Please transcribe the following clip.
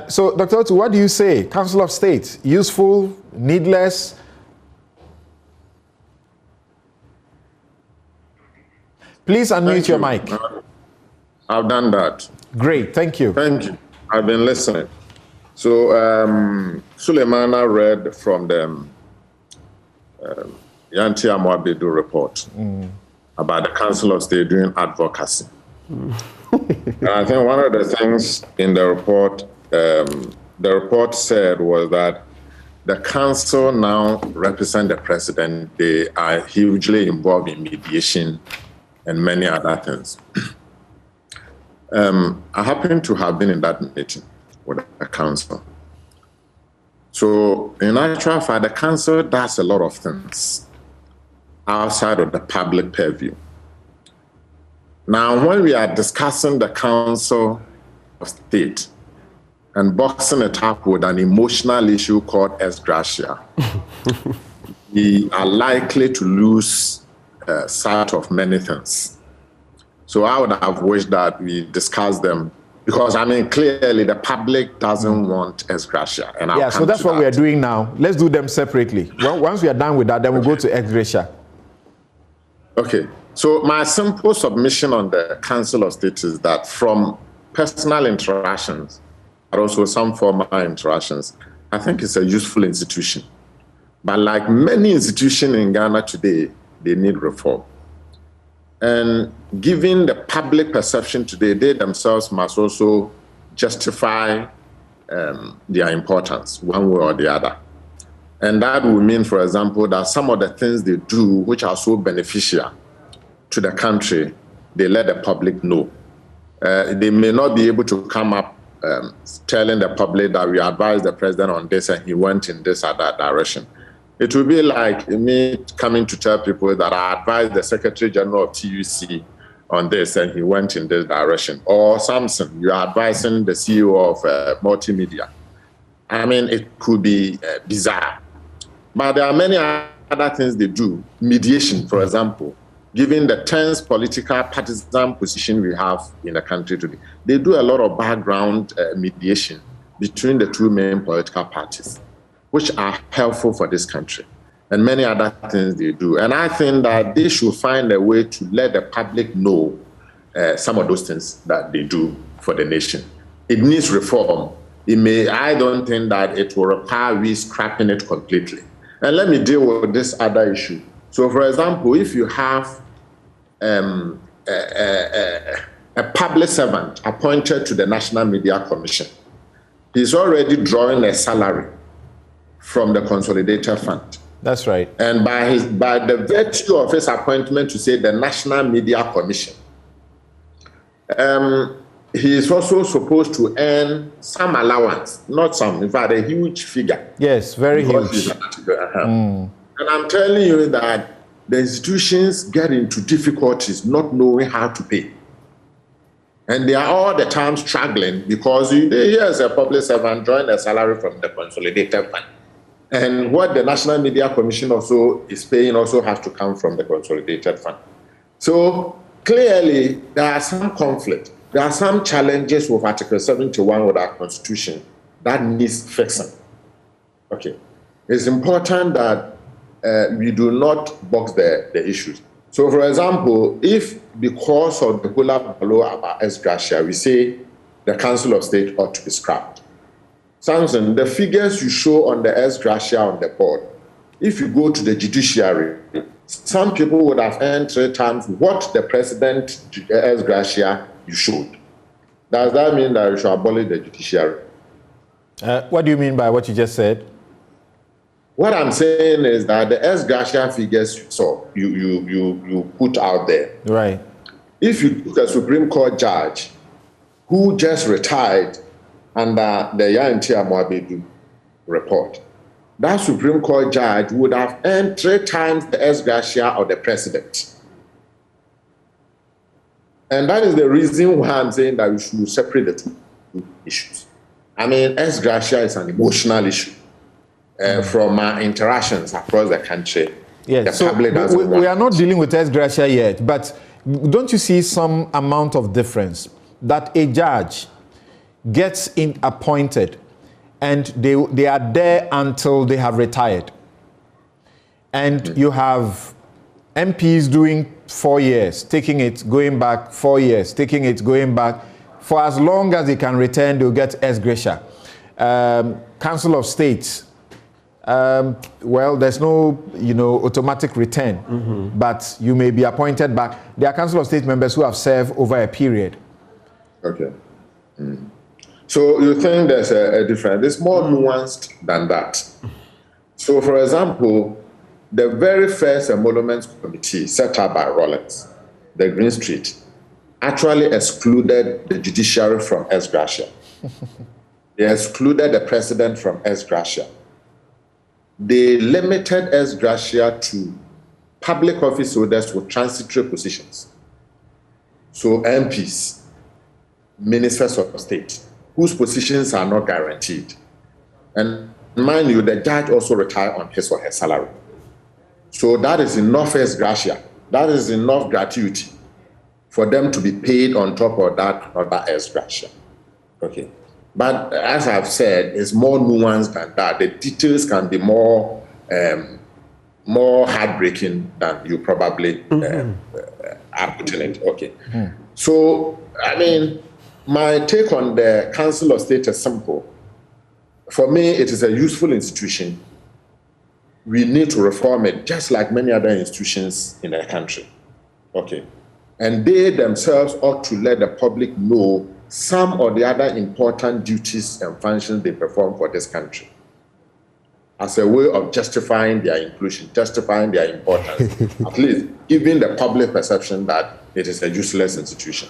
So, Dr. Otoo, what do you say? Council of State, useful, needless? Please unmute your mic. I've done that. Great, thank you. Thank you. I've been listening. So, Suleimana read from the Yanti Amwabedu report about the Council of State doing advocacy. And I think one of the things in the report said was that the council now represent the president. They are hugely involved in mediation and many other things. I happen to have been in that meeting with the council. So in actual fact, the council does a lot of things outside of the public purview. Now, when we are discussing the Council of State and boxing it up with an emotional issue called Ex-Gratia, we are likely to lose sight of many things. So I would have wished that we discuss them because, I mean, clearly the public doesn't want Ex-Gratia. Yeah, so that's what we are doing now. Let's do them separately. Once we are done with that, then we'll go to Ex-Gratia. Okay. So my simple submission on the Council of State is that from personal interactions, but also some formal interactions, I think it's a useful institution. But like many institutions in Ghana today, they need reform. And given the public perception today, they themselves must also justify their importance one way or the other. And that would mean, for example, that some of the things they do which are so beneficial to the country, they let the public know. They may not be able to come up telling the public that we advised the president on this and he went in this or that direction. It will be like me coming to tell people that I advised the Secretary General of TUC on this and he went in this direction. Or Samson, you are advising the CEO of multimedia. I mean, it could be bizarre. But there are many other things they do. Mediation, for example. Given the tense political partisan position we have in the country today, they do a lot of background mediation between the two main political parties, which are helpful for this country, and many other things they do. And I think that they should find a way to let the public know some of those things that they do for the nation. It needs reform. I don't think that it will require we scrapping it completely. And let me deal with this other issue. So, for example, if you have a public servant appointed to the National Media Commission, he's already drawing a salary from the Consolidated Fund. That's right. And by the virtue of his appointment to say the National Media Commission, he is also supposed to earn some allowance, not some, in fact, a huge figure. Yes, very huge. And I'm telling you that the institutions get into difficulties not knowing how to pay. And they are all the time struggling because here's a public servant drawing a salary from the Consolidated Fund. And what the National Media Commission also is paying also has to come from the Consolidated Fund. So clearly, there are some conflict. There are some challenges with Article 71 with our Constitution that needs fixing. Okay. It's important that we do not box the issues. So, for example, if because of the hula baloo about Ex-Gratia, we say the Council of State ought to be scrapped. Samson, the figures you show on the Ex-Gratia on the board, if you go to the judiciary, some people would have earned 3 times what the president Ex-Gratia you showed. Does that mean that we should abolish the judiciary? What do you mean by what you just said? What I'm saying is that the Ex-Gratia figures you saw, you put out there. Right. If you took a Supreme Court judge who just retired under the Yanti Amwabedu report, that Supreme Court judge would have earned 3 times the Ex-Gratia of the president. And that is the reason why I'm saying that we should separate the two issues. I mean, Ex-Gratia is an emotional issue. From our interactions across the country. Yes, so we are not dealing with Ex-Gratia yet, but don't you see some amount of difference that a judge gets appointed, and they are there until they have retired. And you have MPs doing 4 years, taking it, going back 4 years, taking it, going back. For as long as they can return, they'll get ExGratia. Council of State, well, there's no, automatic return, but you may be appointed back. There are Council of State members who have served over a period. Okay. So you think there's a difference? It's more nuanced than that. So, for example, the very first emoluments committee set up by Rollins, the Green Street, actually excluded the judiciary from ExGratia. They excluded the president from ExGratia. They limited ExGratia to public office holders with transitory positions. So MPs, ministers of state, whose positions are not guaranteed. And mind you, the judge also retired on his or her salary. So that is enough ExGratia. That is enough gratuity for them to be paid on top of that ExGratia. Okay. But as I've said, it's more nuanced than that. The details can be more heartbreaking than you probably are putting it. Okay. So, I mean, my take on the Council of State is simple. For me, it is a useful institution. We need to reform it, just like many other institutions in the country. Okay. And they themselves ought to let the public know some or the other important duties and functions they perform for this country, as a way of justifying their inclusion, justifying their importance, at least giving the public perception that it is a useless institution.